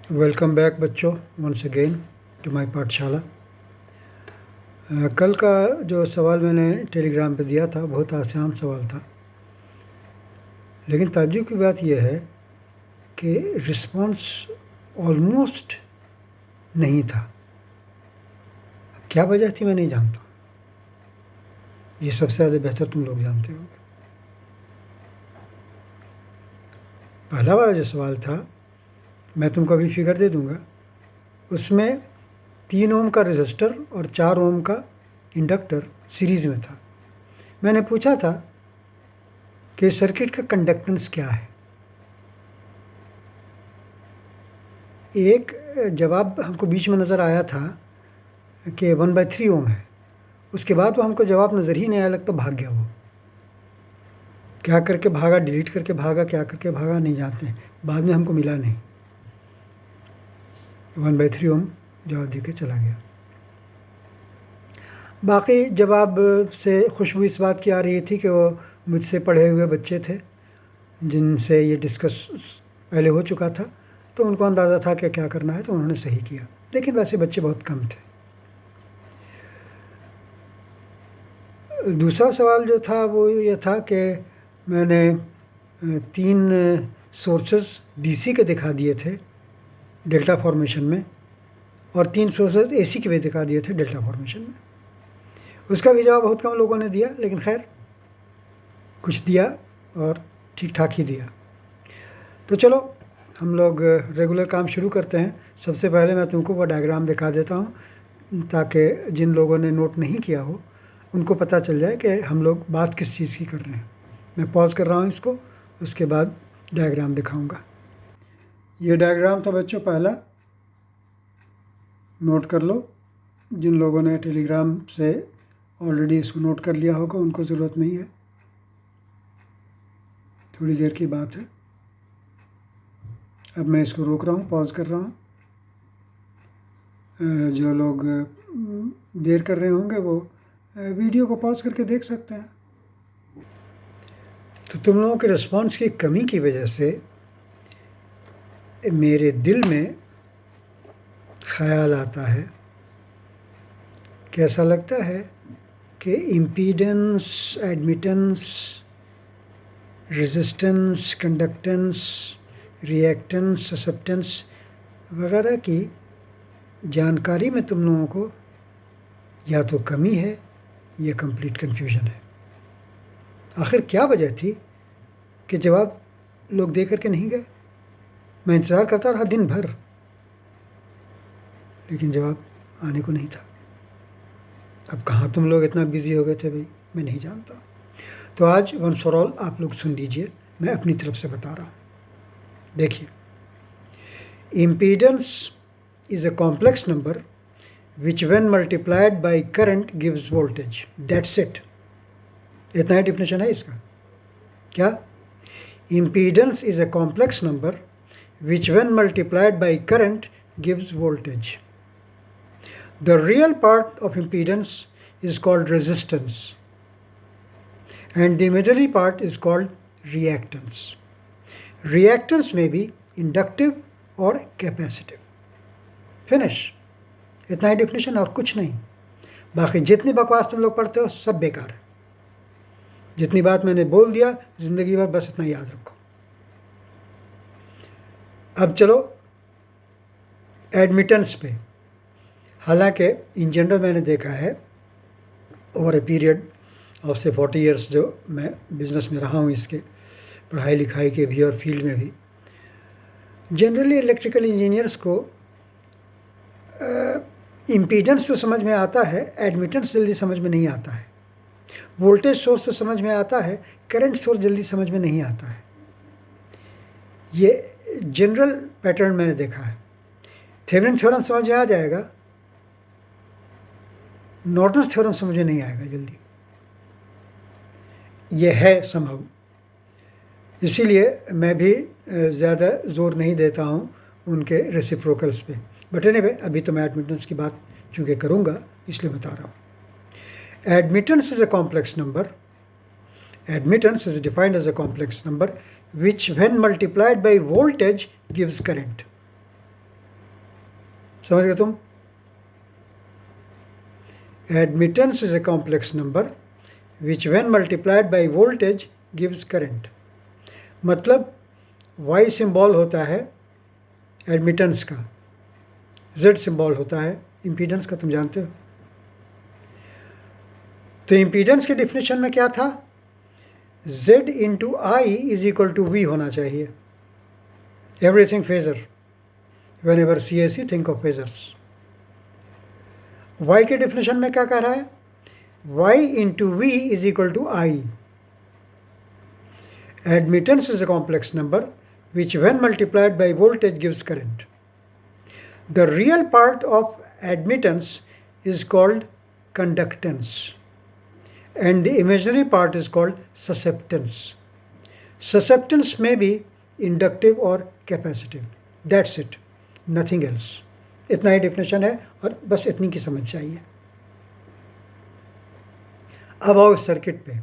Welcome back बच्चों, once again to my पाठशाला। कल का जो सवाल मैंने टेलीग्राम पे दिया था बहुत आसान सवाल था, लेकिन ताज्जुब की बात यह है कि रिस्पांस ऑलमोस्ट नहीं था। क्या वजह थी मैं नहीं जानता, ये सबसे ज़्यादा बेहतर तुम लोग जानते होगे। पहला वाला जो सवाल था, मैं तुमको अभी फिगर दे दूँगा, उसमें 3 ओम का रेजिस्टर और 4 ओम का इंडक्टर सीरीज़ में था। मैंने पूछा था कि सर्किट का कंडक्टेंस क्या है। एक जवाब हमको बीच में नज़र आया था कि 1/3 ओम है। उसके बाद वो हमको जवाब नज़र ही नहीं आया, लगता भाग गया। वो क्या करके भागा, डिलीट करके भागा, क्या करके भागा नहीं जानते हैं। बाद में हमको मिला नहीं, 1/3 ओम जवाब दे के चला गया। बाकी जवाब से खुशबू इस बात की आ रही थी कि वो मुझसे पढ़े हुए बच्चे थे जिनसे ये डिस्कस पहले हो चुका था, तो उनको अंदाज़ा था कि क्या करना है, तो उन्होंने सही किया। लेकिन वैसे बच्चे बहुत कम थे। दूसरा सवाल जो था वो ये था कि मैंने 3 सोर्सेस डीसी के दिखा दिए थे डेल्टा फॉर्मेशन में, और 3 सोर्सेस एसी के भी दिखा दिए थे डेल्टा फॉर्मेशन में। उसका भी जवाब बहुत कम लोगों ने दिया, लेकिन खैर कुछ दिया और ठीक ठाक ही दिया। तो चलो हम लोग रेगुलर काम शुरू करते हैं। सबसे पहले मैं तुमको वो डायग्राम दिखा देता हूँ ताकि जिन लोगों ने नोट नहीं किया हो उनको पता चल जाए कि हम लोग बात किस चीज़ की कर रहे हैं। मैं पॉज कर रहा हूँ इसको, उसके बाद डायग्राम दिखाऊंगा। ये डायग्राम था बच्चों पहला, नोट कर लो। जिन लोगों ने टेलीग्राम से ऑलरेडी इसको नोट कर लिया होगा उनको ज़रूरत नहीं है, थोड़ी देर की बात है। अब मैं इसको रोक रहा हूँ, पॉज कर रहा हूँ। जो लोग देर कर रहे होंगे वो वीडियो को पॉज करके देख सकते हैं। तो तुम लोगों के रिस्पांस की कमी की वजह से मेरे दिल में ख्याल आता है, कैसा लगता है कि impedance, admittance, resistance, conductance, reactance, susceptance वगैरह की जानकारी में तुम लोगों को या तो कमी है या कंप्लीट कन्फ्यूजन है। आखिर क्या वजह थी कि जवाब लोग दे करके नहीं गए? मैं इंतज़ार करता रहा दिन भर, लेकिन जवाब आने को नहीं था। अब कहाँ तुम लोग इतना बिजी हो गए थे भाई, मैं नहीं जानता। तो आज वंस फॉर ऑल आप लोग सुन लीजिए, मैं अपनी तरफ से बता रहा हूँ। देखिए, impedance is a complex number which when multiplied by current gives voltage. That's it. इतना ही डिफिनेशन है इसका। क्या? Impedance is a complex number which when multiplied by current gives voltage. The real part of impedance is called resistance and the imaginary part is called reactance. Reactance may be inductive or capacitive. Finish. इतना ही definition और कुछ नहीं। बाकी जितनी बकवास तुम लोग पढ़ते हो सब बेकार है। जितनी बात मैंने बोल दिया ज़िंदगी भर बस इतना याद रखो। अब चलो एडमिटेंस पे। हालांकि इन जनरल मैंने देखा है ओवर ए पीरियड ऑफ से 40 ईयर्स जो मैं बिज़नेस में रहा हूँ, इसके पढ़ाई लिखाई के भी और फील्ड में भी, जनरली इलेक्ट्रिकल इंजीनियर्स को इम्पीडेंस तो समझ में आता है, एडमिटेंस जल्दी समझ में नहीं आता है। वोल्टेज सोर्स तो समझ में आता है, करंट सोर्स जल्दी समझ में नहीं आता है। ये जनरल पैटर्न मैंने देखा है। थेवेनिन थ्योरम समझ में आ जाएगा, नॉर्टन्स थ्योरम समझ में नहीं आएगा जल्दी। ये है संभव, इसीलिए मैं भी ज़्यादा ज़ोर नहीं देता हूँ उनके रेसिप्रोकल्स पे। बट एनीवे, अभी तो मैं एडमिटेंस की बात चूँकि करूँगा इसलिए बता रहा हूँ। Admittance is a complex number. Admittance is defined as a complex number which when multiplied by voltage gives current. समझ गए तुम? Admittance is a complex number which when multiplied by voltage gives current. मतलब Y symbol होता है admittance का, Z symbol होता है impedance का, तुम जानते हो। तो इम्पीडेंस के डिफिनेशन में क्या था? Z into I is equal to V होना चाहिए। Everything phasor, whenever see S C think of phasors. Y के डिफिनेशन में क्या कह रहा है? Y into V is equal to I. Admittance is a complex number which when multiplied by voltage gives current. The real part of admittance is called conductance and the imaginary part is called susceptance. Susceptance may be inductive or capacitive. That's it, nothing else. इतना ही definition है और बस इतनी की समझ चाहिए। अब आओ सर्किट पे।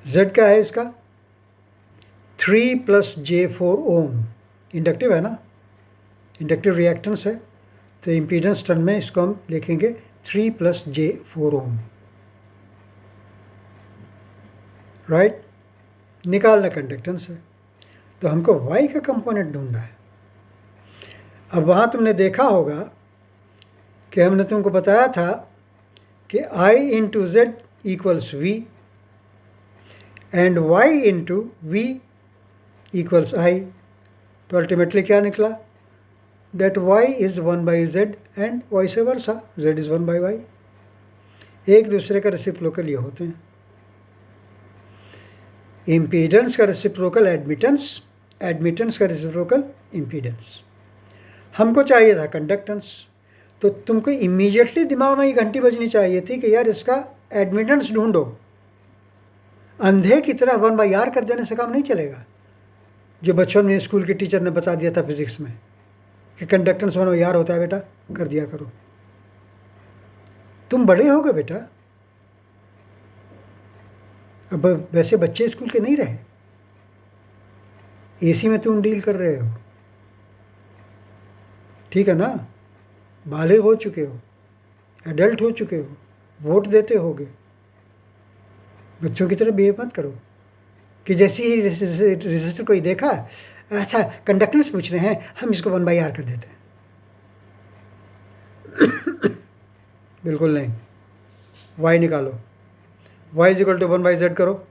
Z क्या है इसका? 3 + J4 ओम। इंडक्टिव है ना, इंडक्टिव रिएक्टेंस है, तो इम्पीडेंस टर्म में इसको हम लिखेंगे 3 + J4 ओम। राइट? निकालना कंडक्टेंस है, तो हमको Y का कंपोनेंट ढूंढना है। अब वहाँ तुमने देखा होगा कि हमने तुमको बताया था कि I into Z equals V and Y into V equals I। तो अल्टीमेटली क्या निकला? That Y is 1/Z and vice versa, Z is 1/Y। एक दूसरे का रेसिप्रोकल ये होते हैं। इम्पीडेंस का रेसिप्रोकल एडमिटेंस, एडमिटेंस का रेसिप्रोकल इम्पीडेंस। हमको चाहिए था कंडक्टेंस, तो तुमको इमीडिएटली दिमाग में ये घंटी बजनी चाहिए थी कि यार इसका एडमिटेंस ढूंढो। अंधे की तरह 1/R कर देने से काम नहीं चलेगा, जो बच्चों में स्कूल के टीचर ने बता दिया था फिजिक्स में कि कंडक्टेंस 1/R होता है, बेटा कर दिया करो। तुम बड़े हो गए बेटा, अब वैसे बच्चे स्कूल के नहीं रहे, एसी में तुम डील कर रहे हो, ठीक है ना? बालिग हो चुके हो, एडल्ट हो चुके हो, वोट देते होगे। बच्चों की तरह बिहेव मत करो कि जैसे ही रजिस्टर कोई देखा, अच्छा कंडक्टेंस पूछ रहे हैं, हम इसको 1/R कर देते हैं। बिल्कुल नहीं। Y निकालो, Y is equal to 1/Z करो।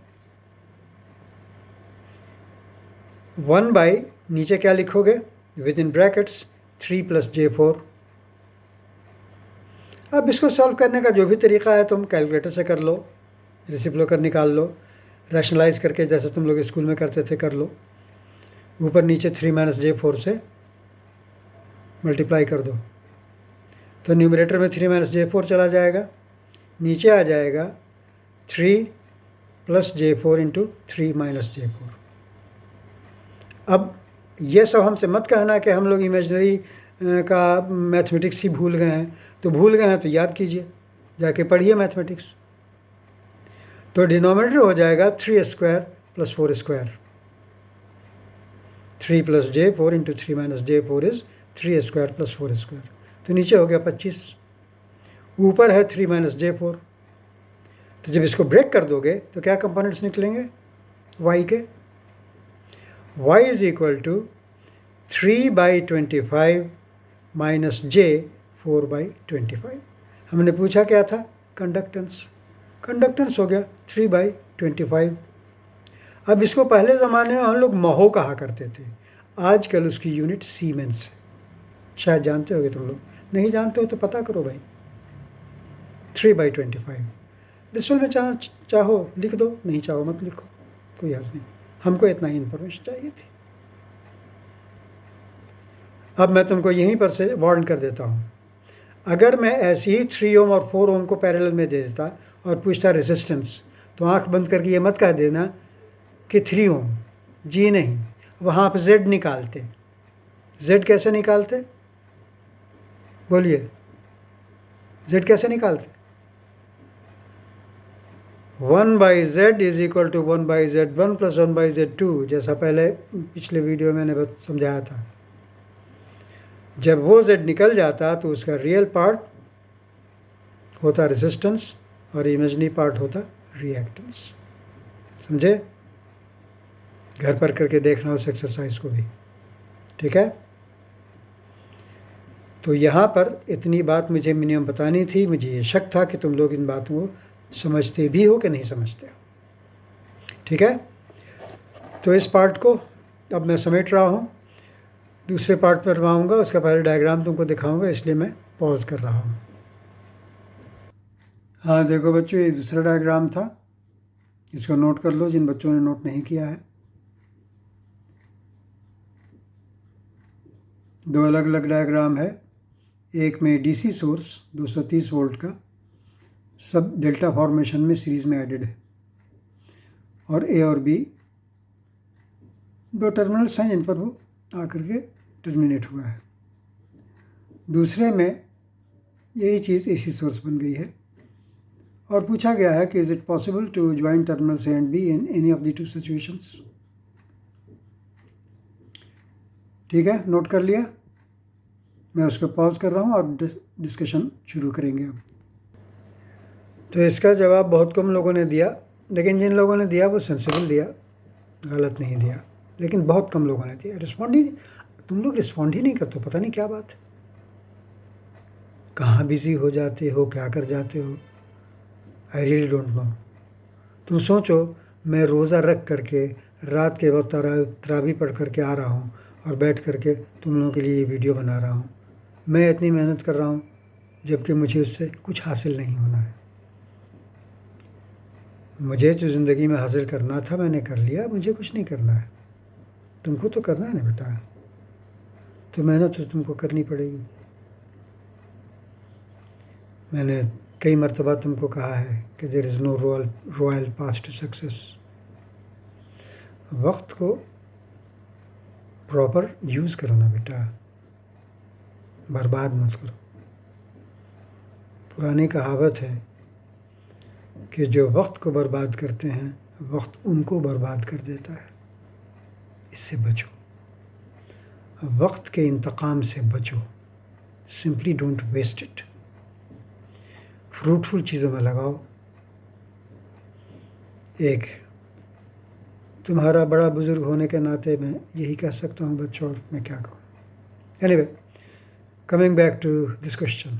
1/ नीचे क्या लिखोगे? With in brackets 3 + J4। अब इसको सॉल्व करने का जो भी तरीका है तुम कैलकुलेटर से कर लो, रेसिप्रोकल निकाल लो, रैशनलाइज करके जैसे तुम लोग स्कूल में करते थे कर लो। ऊपर नीचे 3 - J4 से मल्टीप्लाई कर दो, तो न्यूमरेटर में 3 - J4 चला जाएगा, नीचे आ जाएगा 3 + J4 इंटू 3 - J4। अब ये सब हमसे मत कहना कि हम लोग इमेजनरी का मैथमेटिक्स ही भूल गए हैं। तो भूल गए हैं तो याद कीजिए, जाके पढ़िए मैथमेटिक्स। तो डिनोमिनेटर हो जाएगा 3² + 4²। 3 + J4 इंटू 3 - J4 इज़ 3² + 4²। तो नीचे हो गया 25, ऊपर है 3 - J4। तो जब इसको ब्रेक कर दोगे तो क्या कंपोनेंट्स निकलेंगे Y के? Y is equal to 3/25 - J 4/25। हमने पूछा क्या था? कंडक्टेंस। कंडक्टेंस हो गया 3/25। अब इसको पहले ज़माने में हम लोग महो कहा करते थे, आजकल उसकी यूनिट सीमेंस है। शायद जानते होगे तुम लोग, नहीं जानते हो तो पता करो भाई। 3/25 डिस्टल में चाहो लिख दो, नहीं चाहो मत लिखो, कोई हर्ज नहीं। हमको इतना ही इन्फॉर्मेशन चाहिए थी। अब मैं तुमको यहीं पर से वार्न कर देता हूँ, अगर मैं ऐसे ही 3 ओम और 4 ओम को पैरेलल में दे देता और पूछता रेजिस्टेंस, तो आंख बंद करके ये मत कह देना कि 3 ओम। जी नहीं, वहाँ आप Z निकालते। Z कैसे निकालते? बोलिए, Z कैसे निकालते? 1/Z is equal to 1/Z1 + 1/Z2, जैसा पहले पिछले वीडियो में मैंने समझाया था। जब वो Z निकल जाता तो उसका रियल पार्ट होता रेजिस्टेंस और इमेजिनरी पार्ट होता रिएक्टेंस। समझे? घर पर करके देखना उस एक्सरसाइज को भी, ठीक है? तो यहाँ पर इतनी बात मुझे मिनिमम बतानी थी। मुझे ये शक था कि तुम लोग इन बातों को समझते भी हो कि नहीं समझते हो, ठीक है? तो इस पार्ट को अब मैं समेट रहा हूँ, दूसरे पार्ट पर आऊँगा, उसका पहले डायग्राम तुमको दिखाऊंगा, इसलिए मैं पॉज कर रहा हूँ। हाँ देखो बच्चों, ये दूसरा डायग्राम था, इसको नोट कर लो जिन बच्चों ने नोट नहीं किया है। दो अलग अलग डायग्राम है, एक में डीसी सोर्स 230 वोल्ट का सब डेल्टा फॉर्मेशन में सीरीज में एडेड है, और ए और बी दो टर्मिनल्स हैं जिन पर वो आकर के टर्मिनेट हुआ है। दूसरे में यही चीज़ एसी सोर्स बन गई है, और पूछा गया है कि is it possible to join terminals A and B in any of the two situations. ठीक है, नोट कर लिया? मैं उसको पॉज कर रहा हूँ और डिस्कशन शुरू करेंगे अब। तो इसका जवाब बहुत कम लोगों ने दिया, लेकिन जिन लोगों ने दिया वो सेंसिबल दिया, गलत नहीं दिया, लेकिन बहुत कम लोगों ने दिया। रिस्पॉन्ड ही, तुम लोग रिस्पॉन्ड ही नहीं करते, पता नहीं क्या बात है, कहाँ बिजी हो जाते हो, क्या कर जाते हो, आई रियली डोंट नो। तुम सोचो, मैं रोज़ा रख करके रात के वक्त तरावी पढ़ करके आ रहा हूँ और बैठ करके तुम लोगों के लिए ये वीडियो बना रहा हूँ। मैं इतनी मेहनत कर रहा हूँ जबकि मुझे उससे कुछ हासिल नहीं होना है। मुझे जो ज़िंदगी में हासिल करना था मैंने कर लिया, मुझे कुछ नहीं करना है। तुमको तो करना है ना बेटा, तो मेहनत तो तुमको करनी पड़ेगी। मैंने कई मरतबा तुमको कहा है कि there is no royal path to success. वक्त को प्रॉपर यूज़ करो ना बेटा, बर्बाद मत करो। पुरानी कहावत है कि जो वक्त को बर्बाद करते हैं वक्त उनको बर्बाद कर देता है। इससे बचो, वक्त के इंतकाम से बचो। Simply don't waste it. Fruitful चीज़ों में लगाओ। एक तुम्हारा बड़ा बुज़ुर्ग होने के नाते मैं यही कह सकता हूँ बच्चों, और मैं क्या कहूँ। Anyway, coming back to this question.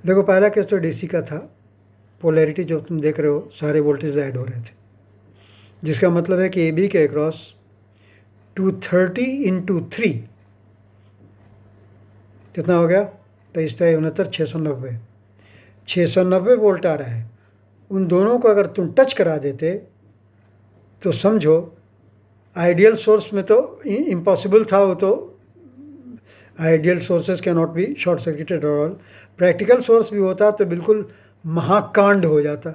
देखो, पहला केस तो डीसी का था। पोलैरिटी जो तुम देख रहे हो, सारे वोल्टेज ऐड हो रहे थे, जिसका मतलब है कि ए बी के अक्रॉस 230 × 3 कितना हो गया? 23 69 690 690 वोल्ट आ रहा है। उन दोनों को अगर तुम टच करा देते तो समझो आइडियल सोर्स में तो इम्पॉसिबल था, वो तो ideal sources can not be short circuited और ऑल। प्रैक्टिकल सोर्स भी होता तो बिल्कुल महाकांड हो जाता,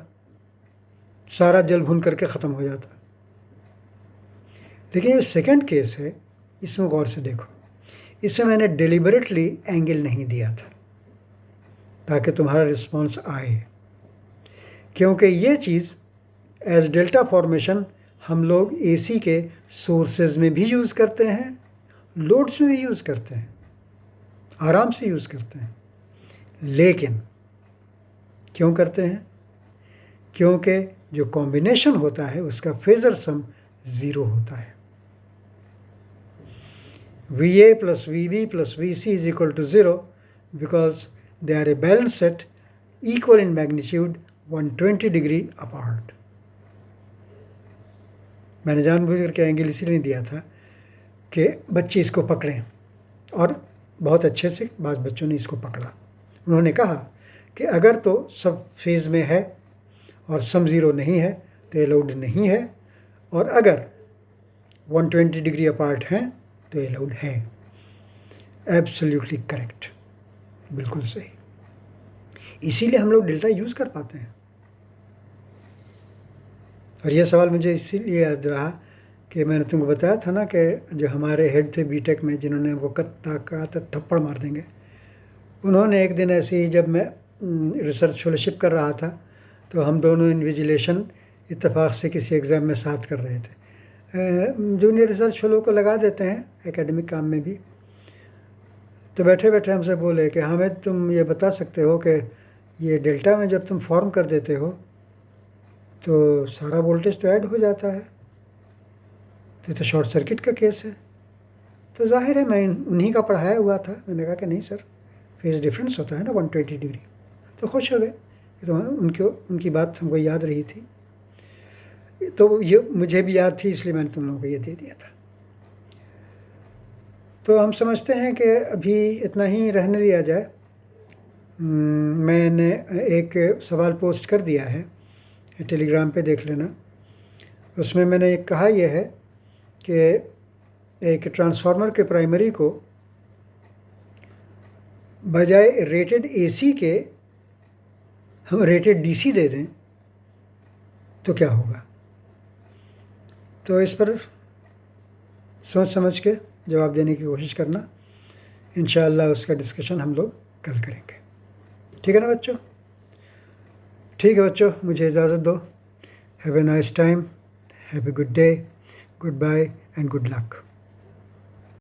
सारा जल भुन करके ख़त्म हो जाता। लेकिन ये सेकंड केस है, इसमें गौर से देखो। इसमें मैंने डेलिबरेटली एंगल नहीं दिया था ताकि तुम्हारा रिस्पॉन्स आए, क्योंकि ये चीज़ एज डेल्टा फॉर्मेशन हम लोग एसी के सोर्सेज में भी यूज़ करते हैं, लोड्स में भी यूज़ करते हैं, आराम से यूज़ करते हैं। लेकिन क्यों करते हैं? क्योंकि जो कॉम्बिनेशन होता है उसका फेजर सम 0 होता है। VA plus VB plus VC is equal to 0 because they are a balanced set equal in magnitude 120 degree apart. मैंने जानबूझ करके एंगल इसीलिए नहीं दिया था कि बच्चे इसको पकड़ें, और बहुत अच्छे से बाद बच्चों ने इसको पकड़ा। उन्होंने कहा कि अगर तो सब फेज़ में है और सम 0 नहीं है तो ये लोड नहीं है, और अगर 120 डिग्री अपार्ट हैं तो ये लोड है। एब्सोल्युटली करेक्ट, बिल्कुल सही। इसीलिए हम लोग डेल्टा यूज़ कर पाते हैं। और यह सवाल मुझे इसीलिए याद रहा कि मैंने तुमको बताया था ना कि जो हमारे हेड थे बीटेक में, जिन्होंने वो कहा था थप्पड़ मार देंगे, उन्होंने एक दिन ऐसे ही, जब मैं रिसर्च फेलोशिप कर रहा था, तो हम दोनों इन्विजिलेशन इत्तेफाक से किसी एग्ज़ाम में साथ कर रहे थे। जूनियर रिसर्च फेलो को लगा देते हैं एकेडमिक काम में भी, तो बैठे बैठे हमसे बोले कि हमें तुम ये बता सकते हो कि ये डेल्टा में जब तुम फॉर्म कर देते हो तो सारा वोल्टेज तो ऐड हो जाता है, तो ये तो शॉर्ट सर्किट का केस है। तो जाहिर है मैं उन्हीं का पढ़ाया हुआ था। मैंने कहा कि नहीं सर, फेज डिफरेंस होता है ना 120 डिग्री। तो खुश हो गए। तो उनकी बात हमको याद रही थी, तो ये मुझे भी याद थी, इसलिए मैंने तुम लोगों को ये दे दिया था। तो हम समझते हैं कि अभी इतना ही रहने दिया जाए। मैंने एक सवाल पोस्ट कर दिया है, टेलीग्राम पे देख लेना। उसमें मैंने एक कहा यह है कि एक ट्रांसफार्मर के प्राइमरी को बजाय रेटेड एसी के हम रेटेड डीसी दे दें तो क्या होगा। तो इस पर सोच समझ के जवाब देने की कोशिश करना। इंशाअल्लाह उसका डिस्कशन हम लोग कल करेंगे। ठीक है ना बच्चों? ठीक है बच्चों, मुझे इजाज़त दो। Have a nice time, have a good day, goodbye and good luck.